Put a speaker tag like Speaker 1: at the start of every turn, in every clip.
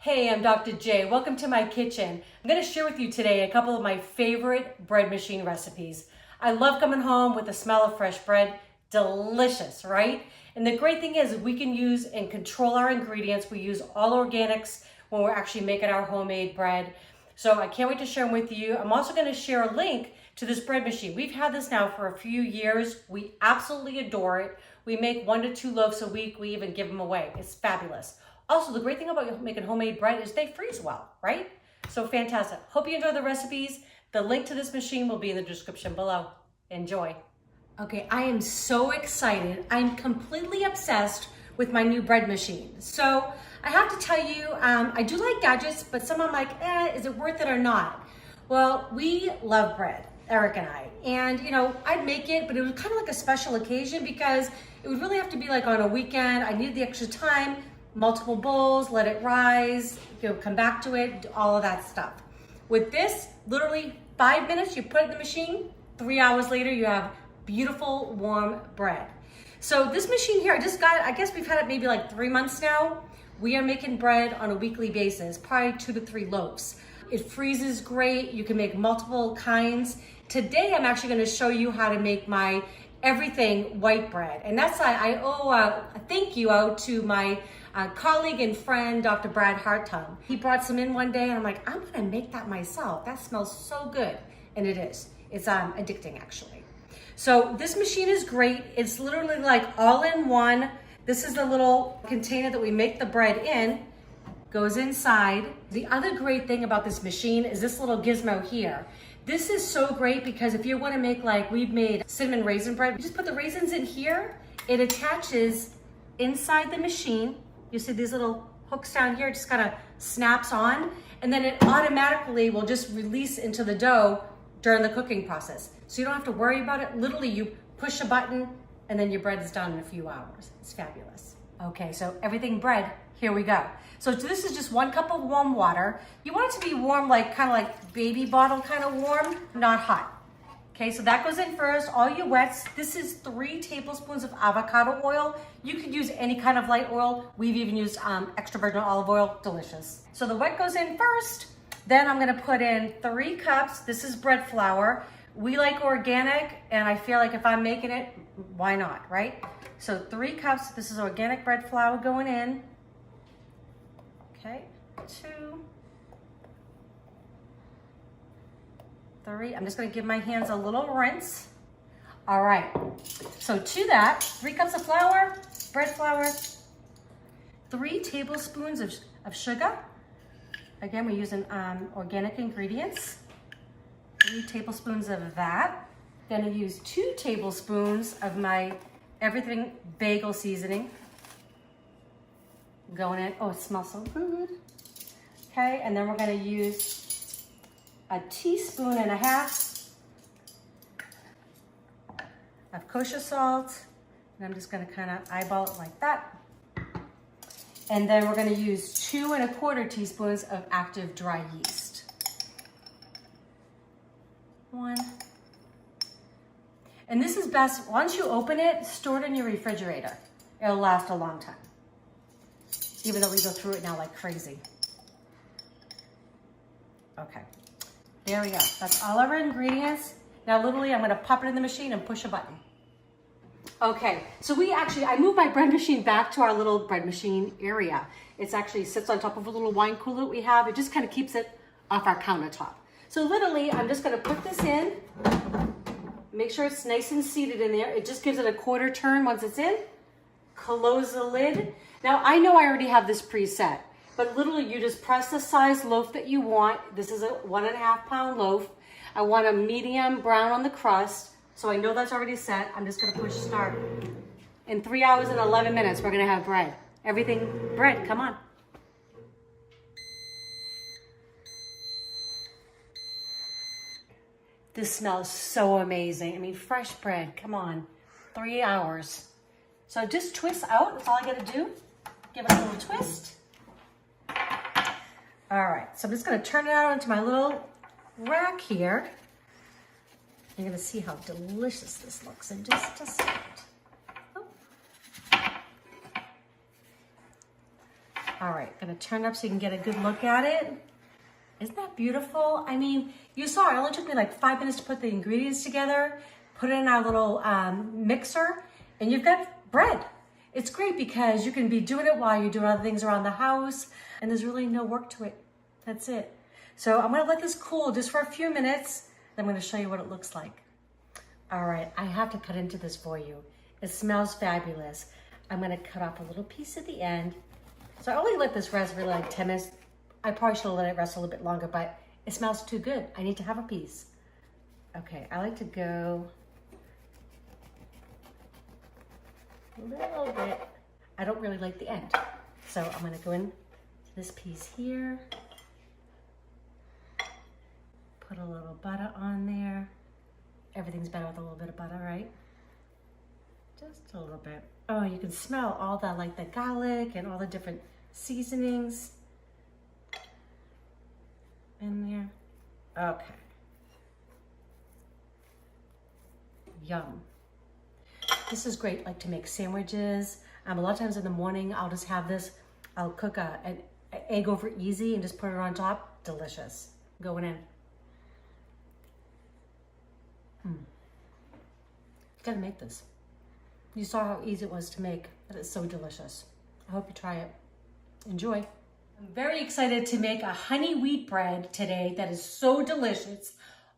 Speaker 1: Hey, I'm Dr. J. Welcome to my kitchen. I'm going to share with you today a couple of my favorite bread machine recipes. I love coming home with the smell of fresh bread. Delicious, right? And the great thing is we can use and control our ingredients. We use all organics when we're actually making our homemade bread. So I can't wait to share them with you. I'm also going to share a link to this bread machine. We've had this now for a few years. We absolutely adore it. We make 1 to 2 loaves a week. We even give them away. It's fabulous. Also, the great thing about making homemade bread is they freeze well, right? So fantastic. Hope you enjoy the recipes. The link to this machine will be in the description below. Enjoy. Okay, I am so excited. I'm completely obsessed with my new bread machine. So I have to tell you, I do like gadgets, but some I'm like, is it worth it or not? Well, we love bread, Eric and I. And I'd make it, but it was kind of like a special occasion because it would really have to be like on a weekend. I needed the extra time. Multiple bowls, let it rise, come back to it, all of that stuff. With this, literally 5 minutes, you put it in the machine, 3 hours later, you have beautiful, warm bread. So this machine here, I just got it, I guess we've had it maybe like 3 months now. We are making bread on a weekly basis, probably 2 to 3 loaves. It freezes great, you can make multiple kinds. Today, I'm actually gonna show you how to make my everything white bread. And that's why I owe a thank you out to my colleague and friend, Dr. Brad Hartung. He brought some in one day and I'm like, I'm gonna make that myself. That smells so good. And it is. It's addicting actually. So this machine is great. It's literally like all in one. This is the little container that we make the bread in. Goes inside. The other great thing about this machine is this little gizmo here. This is so great because if you want to make like we've made cinnamon raisin bread, you just put the raisins in here. It attaches inside the machine. You see these little hooks down here, it just kind of snaps on, and then it automatically will just release into the dough during the cooking process. So you don't have to worry about it. Literally, you push a button and then your bread is done in a few hours. It's fabulous. Okay, so everything bread, here we go. So this is just 1 cup of warm water. You want it to be warm, like kind of like baby bottle kind of warm, not hot. Okay, so that goes in first, all your wets. This is 3 tablespoons of avocado oil. You could use any kind of light oil. We've even used extra virgin olive oil, delicious. So the wet goes in first. Then I'm gonna put in 3 cups. This is bread flour. We like organic, and I feel like if I'm making it, why not, right? So 3 cups, this is organic bread flour going in. Okay, 2, 3. I'm just gonna give my hands a little rinse. All right, so to that, 3 cups of flour, bread flour, 3 tablespoons of sugar. Again, we're using organic ingredients. 3 tablespoons of that. Gonna use 2 tablespoons of my everything bagel seasoning. Going in, oh, it smells so good. Okay, and then we're gonna use 1.5 teaspoons of kosher salt. And I'm just gonna kind of eyeball it like that. And then we're gonna use 2¼ teaspoons of active dry yeast. 1. And this is best, once you open it, store it in your refrigerator. It'll last a long time. Even though we go through it now like crazy. Okay, there we go. That's all of our ingredients. Now literally I'm gonna pop it in the machine and push a button. Okay, so I moved my bread machine back to our little bread machine area. It actually sits on top of a little wine cooler that we have. It just kind of keeps it off our countertop. So literally I'm just gonna put this in, make sure it's nice and seated in there. It just gives it a 1/4 turn once it's in. Close the lid. Now, I know I already have this preset, but literally you just press the size loaf that you want. This is a 1.5 pound loaf. I want a medium brown on the crust, so I know that's already set. I'm just gonna push start. In 3 hours and 11 minutes, we're gonna have bread. Everything bread, come on. This smells so amazing. I mean, fresh bread, come on, 3 hours. So just twist out, that's all I gotta do. Give it a little twist. All right, so I'm just gonna turn it out into my little rack here. You're gonna see how delicious this looks in just a second. Oh. All right, gonna turn it up so you can get a good look at it. Isn't that beautiful? I mean, you saw it only took me like 5 minutes to put the ingredients together, put it in our little mixer, and you've got bread. It's great because you can be doing it while you're doing other things around the house, and there's really no work to it. That's it. So I'm gonna let this cool just for a few minutes, then I'm gonna show you what it looks like. All right, I have to cut into this for you. It smells fabulous. I'm gonna cut off a little piece at the end. So I only let this rest really like 10 minutes. I probably should have let it rest a little bit longer, but it smells too good. I need to have a piece. Okay, I like to go a little bit. I don't really like the end. So I'm gonna go in this piece here. Put a little butter on there. Everything's better with a little bit of butter, right? Just a little bit. Oh, you can smell all the, like the garlic and all the different seasonings in there. Okay. Yum. This is great, like to make sandwiches. A lot of times in the morning, I'll just have this. I'll cook an egg over easy and just put it on top. Delicious. Going in. Gotta make this. You saw how easy it was to make, but it's so delicious. I hope you try it. Enjoy. I'm very excited to make a honey wheat bread today that is so delicious,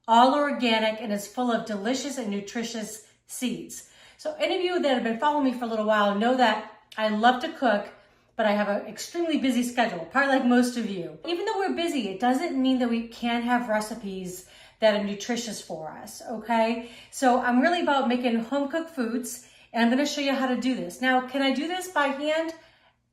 Speaker 1: all organic, and is full of delicious and nutritious seeds. So any of you that have been following me for a little while know that I love to cook, but I have an extremely busy schedule, probably like most of you. Even though we're busy, it doesn't mean that we can't have recipes that are nutritious for us, okay? So I'm really about making home-cooked foods, and I'm gonna show you how to do this. Now, can I do this by hand?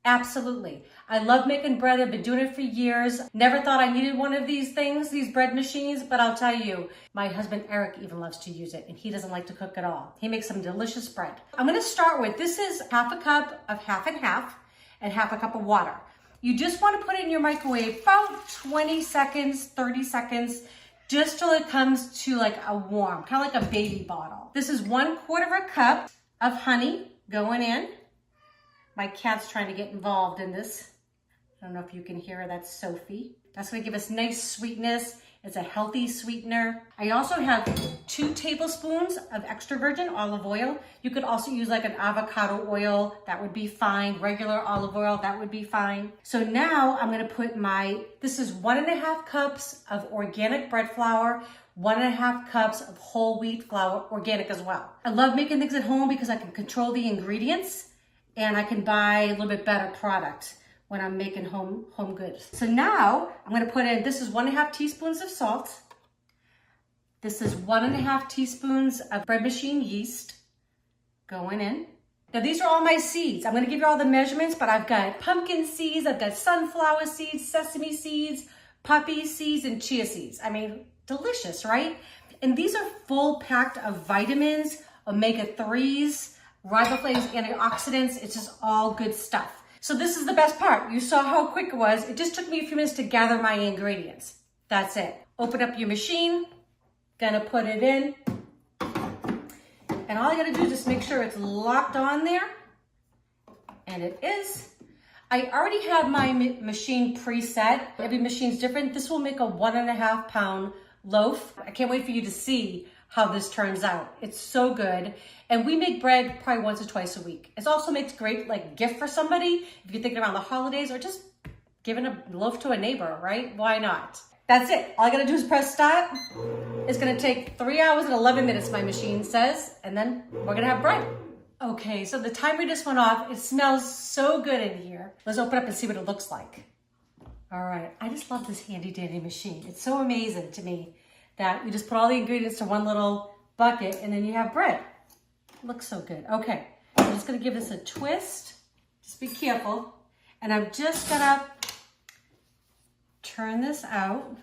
Speaker 1: Absolutely. I love making bread. I've been doing it for years. Never thought I needed one of these things, these bread machines, but I'll tell you, my husband Eric even loves to use it, and he doesn't like to cook at all. He makes some delicious bread. I'm gonna start with, this is half a cup of half and half a cup of water. You just wanna put it in your microwave about 20 seconds, 30 seconds, just till it comes to like a warm, kind of like a baby bottle. This is 1/4 cup of honey going in. My cat's trying to get involved in this. I don't know if you can hear her, that's Sophie. That's gonna give us nice sweetness. It's a healthy sweetener. I also have 2 tablespoons of extra virgin olive oil. You could also use like an avocado oil, that would be fine. Regular olive oil, that would be fine. So now I'm gonna put this is 1.5 cups of organic bread flour, 1.5 cups of whole wheat flour, organic as well. I love making things at home because I can control the ingredients and I can buy a little bit better product when I'm making home goods. So now I'm gonna put in, this is 1.5 teaspoons of salt. This is 1.5 teaspoons of bread machine yeast going in. Now these are all my seeds. I'm gonna give you all the measurements, but I've got pumpkin seeds, I've got sunflower seeds, sesame seeds, poppy seeds, and chia seeds. I mean, delicious, right? And these are full packed of vitamins, omega-3s, riboflavins, antioxidants. It's just all good stuff. So this is the best part. You saw how quick it was. It just took me a few minutes to gather my ingredients. That's it. Open up your machine, gonna put it in. And all I gotta do is just make sure it's locked on there. And it is. I already have my machine preset. Every machine's different. This will make a 1.5 pound loaf. I can't wait for you to see how this turns out. It's so good. And we make bread probably once or twice a week. It also makes great like gift for somebody if you're thinking around the holidays or just giving a loaf to a neighbor, right? Why not? That's it. All I gotta do is press start. It's gonna take 3 hours and 11 minutes, my machine says, and then we're gonna have bread. Okay, so the timer just went off. It smells so good in here. Let's open up and see what it looks like. All right, I just love this handy dandy machine. It's so amazing to me that you just put all the ingredients to one little bucket and then you have bread. It looks so good. Okay, I'm just gonna give this a twist. Just be careful. And I'm just gonna turn this out.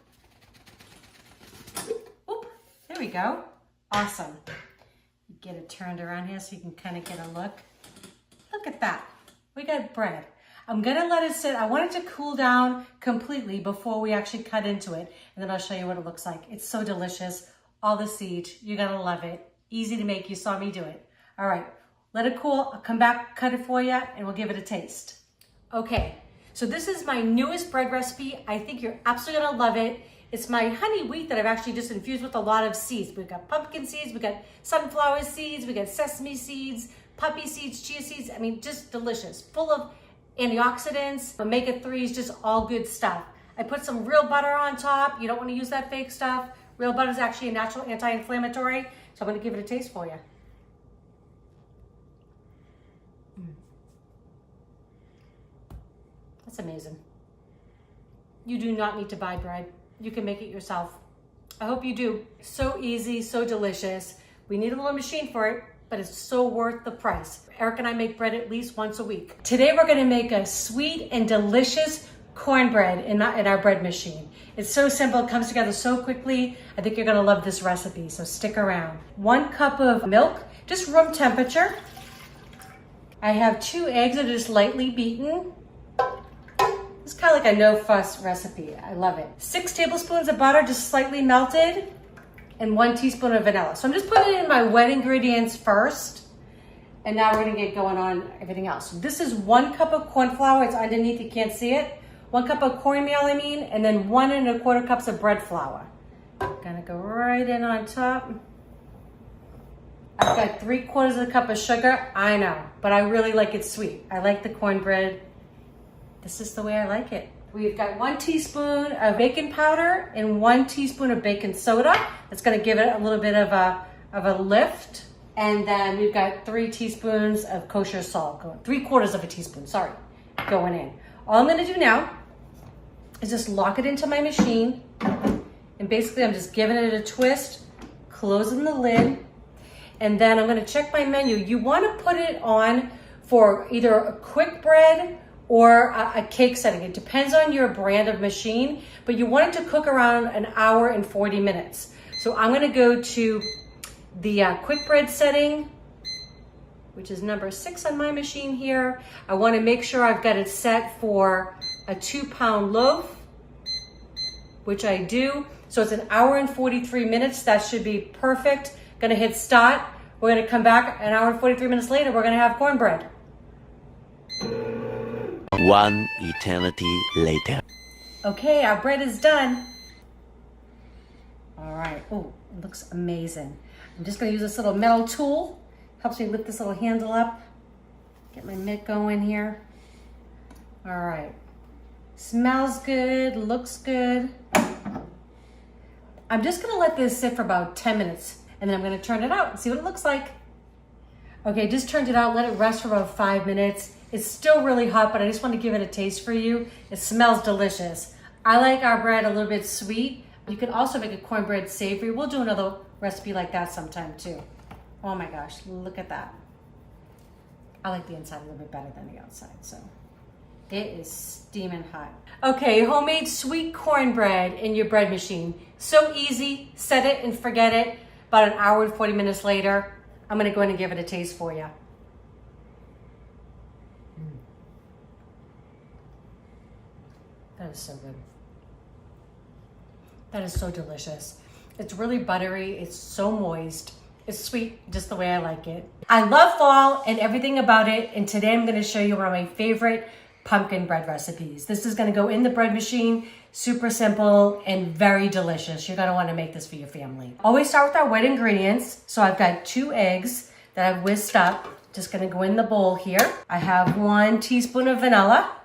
Speaker 1: Oop, there we go. Awesome. Get it turned around here so you can kind of get a look. Look at that. We got bread. I'm gonna let it sit. I want it to cool down completely before we actually cut into it. And then I'll show you what it looks like. It's so delicious. All the seeds, you're gonna love it. Easy to make, you saw me do it. All right, let it cool. I'll come back, cut it for you, and we'll give it a taste. Okay, So this is my newest bread recipe. I think you're absolutely gonna love it. It's my honey wheat that I've actually just infused with a lot of seeds. We've got pumpkin seeds, we've got sunflower seeds, we got sesame seeds, poppy seeds, chia seeds. I mean, just delicious, full of antioxidants, omega-3s, just all good stuff. I put some real butter on top. You don't want to use that fake stuff. Real butter is actually a natural anti-inflammatory. So I'm going to give it a taste for you. That's amazing. You do not need to buy bread. You can make it yourself. I hope you do. So easy, so delicious. We need a little machine for it, but it's so worth the price. Eric and I make bread at least once a week. Today we're gonna make a sweet and delicious cornbread in our bread machine. It's so simple, it comes together so quickly. I think you're gonna love this recipe, so stick around. 1 cup of milk, just room temperature. I have 2 eggs that are just lightly beaten. It's kind of like a no-fuss recipe. I love it. 6 tablespoons of butter, just slightly melted, and 1 teaspoon of vanilla. So I'm just putting in my wet ingredients first, and now we're gonna get going on everything else. So this is 1 cup of corn flour. It's underneath, you can't see it. 1 cup of cornmeal, and then 1 1/4 cups of bread flour. Gonna go right in on top. I've got 3/4 of a cup of sugar. I know, but I really like it sweet. I like the cornbread. This is the way I like it. We've got 1 teaspoon of baking powder and 1 teaspoon of baking soda. That's gonna give it a little bit of a lift. And then we've got 3 teaspoons of kosher salt, 3/4 of a teaspoon, sorry, going in. All I'm gonna do now is just lock it into my machine. And basically I'm just giving it a twist, closing the lid. And then I'm gonna check my menu. You wanna put it on for either a quick bread or a cake setting. It depends on your brand of machine, but you want it to cook around 1 hour and 40 minutes. So I'm gonna go to the quick bread setting, which is number 6 on my machine here. I wanna make sure I've got it set for a 2-pound loaf, which I do. So it's 1 hour and 43 minutes. That should be perfect. Gonna hit start. We're gonna come back 1 hour and 43 minutes later. We're gonna have cornbread.
Speaker 2: 1 eternity later.
Speaker 1: Okay, our bread is done. All right, oh, it looks amazing. I'm just gonna use this little metal tool. Helps me lift this little handle up. Get my mitt going here. All right, smells good, looks good. I'm just gonna let this sit for about 10 minutes and then I'm gonna turn it out and see what it looks like. Okay, just turned it out, let it rest for about 5 minutes. It's still really hot, but I just want to give it a taste for you. It smells delicious. I like our bread a little bit sweet. You can also make a cornbread savory. We'll do another recipe like that sometime too. Oh my gosh, look at that. I like the inside a little bit better than the outside, so. It is steaming hot. Okay, homemade sweet cornbread in your bread machine. So easy, set it and forget it. About 1 hour and 40 minutes later, I'm gonna go in and give it a taste for you. That is so good. That is so delicious. It's really buttery, it's so moist. It's sweet, just the way I like it. I love fall and everything about it, and today I'm gonna show you one of my favorite pumpkin bread recipes. This is gonna go in the bread machine, super simple and very delicious. You're gonna wanna make this for your family. Always start with our wet ingredients. So I've got 2 eggs that I've whisked up. Just gonna go in the bowl here. I have 1 teaspoon of vanilla.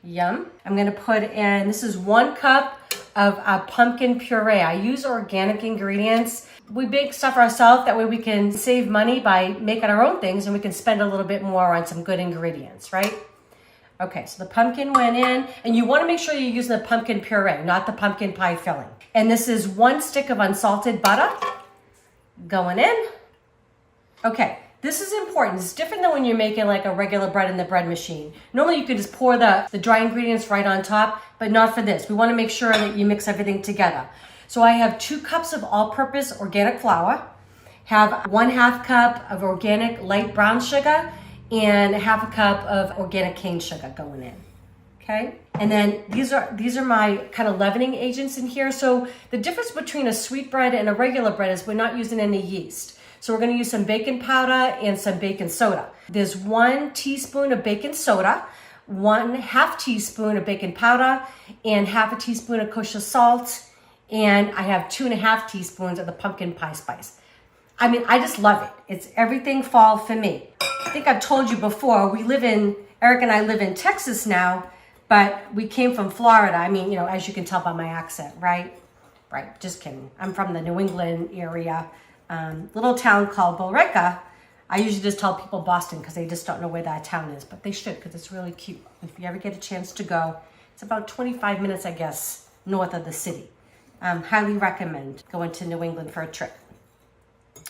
Speaker 1: Yum. I'm gonna put in, this is 1 cup of pumpkin puree. I use organic ingredients. We bake stuff ourselves, that way we can save money by making our own things and we can spend a little bit more on some good ingredients, right? Okay, so the pumpkin went in, and you wanna make sure you're using the pumpkin puree, not the pumpkin pie filling. And this is 1 stick of unsalted butter going in. Okay, this is important. It's different than when you're making like a regular bread in the bread machine. Normally you could just pour the dry ingredients right on top, but not for this. We wanna make sure that you mix everything together. So I have 2 cups of all-purpose organic flour, have 1/2 cup of organic light brown sugar, and 1/2 cup of organic cane sugar going in, okay? And then these are my kind of leavening agents in here. So the difference between a sweet bread and a regular bread is we're not using any yeast. So we're gonna use some baking powder and some baking soda. There's 1 teaspoon of baking soda, 1/2 teaspoon of baking powder and 1/2 teaspoon of kosher salt. And I have 2.5 teaspoons of the pumpkin pie spice. I mean, I just love it. It's everything fall for me. I think I've told you before, Eric and I live in Texas now, but we came from Florida. I mean, you know, as you can tell by my accent, right? Right, just kidding. I'm from the New England area, little town called Billerica. I usually just tell people Boston because they just don't know where that town is, but they should because it's really cute. If you ever get a chance to go, it's about 25 minutes, I guess, north of the city. Highly recommend going to New England for a trip.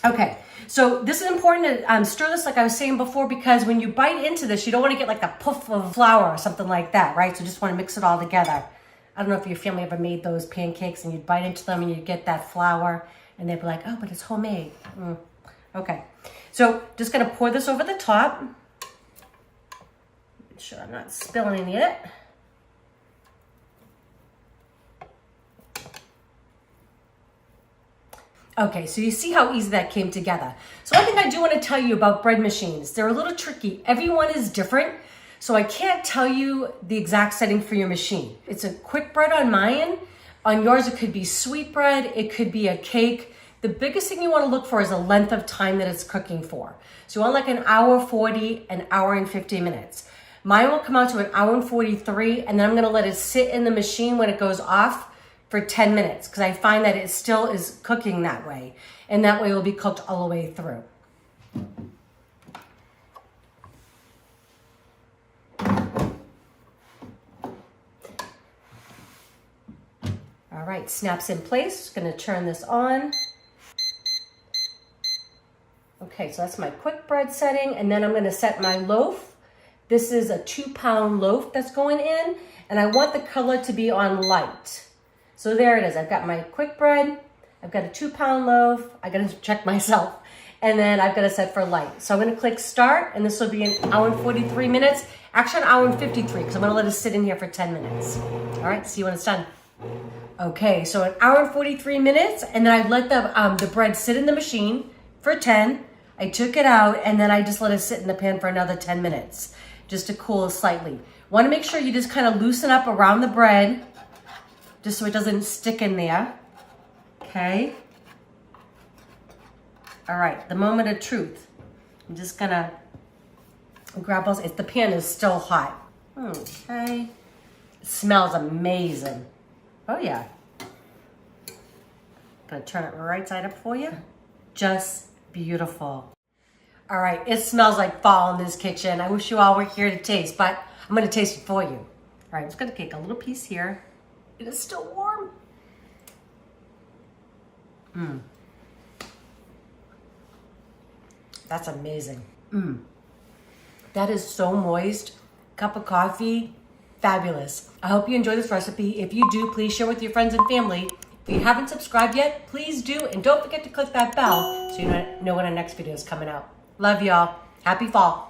Speaker 1: Okay, so this is important to stir this like I was saying before, because when you bite into this, you don't want to get like a puff of flour or something like that, right? So just want to mix it all together. I don't know if your family ever made those pancakes and you'd bite into them and you'd get that flour and they'd be like, oh, but it's homemade. Okay, so just gonna pour this over the top. Make sure I'm not spilling any of it. Okay, so you see how easy that came together. So one thing I do want to tell you about bread machines, they're a little tricky. Everyone is different, so I can't tell you the exact setting for your machine. It's a quick bread on mine. On yours, it could be sweet bread, it could be a cake. The biggest thing you want to look for is the length of time that it's cooking for. So you want like 1:40, 1:50 minutes. Mine will come out to 1:43, and then I'm gonna let it sit in the machine when it goes off for 10 minutes, because I find that it still is cooking that way. And that way it will be cooked all the way through. All right, snaps in place. Just gonna turn this on. Okay, so that's my quick bread setting, and then I'm gonna set my loaf. This is a 2-pound loaf that's going in, and I want the color to be on light. So there it is. I've got my quick bread. I've got a 2-pound loaf. I got to check myself. And then I've got to set for light. So I'm going to click start, and this will be 1:43 minutes. Actually, 1:53, because I'm going to let it sit in here for 10 minutes. All right, see when it's done. Okay, so 1:43 minutes, and then I let the bread sit in the machine for 10. I took it out, and then I just let it sit in the pan for another 10 minutes, just to cool slightly. Want to make sure you just kind of loosen up around the bread, just so it doesn't stick in there. Okay. All right, the moment of truth. I'm just gonna grab those. The pan is still hot. Okay. It smells amazing. Oh yeah. Gonna turn it right side up for you. Just beautiful. All right, it smells like fall in this kitchen. I wish you all were here to taste, but I'm gonna taste it for you. All right, I'm just gonna take a little piece here. It is still warm. That's amazing. That is so moist. Cup of coffee, fabulous. I hope you enjoy this recipe. If you do, please share with your friends and family. If you haven't subscribed yet, please do. And don't forget to click that bell so you know when our next video is coming out. Love y'all. Happy fall.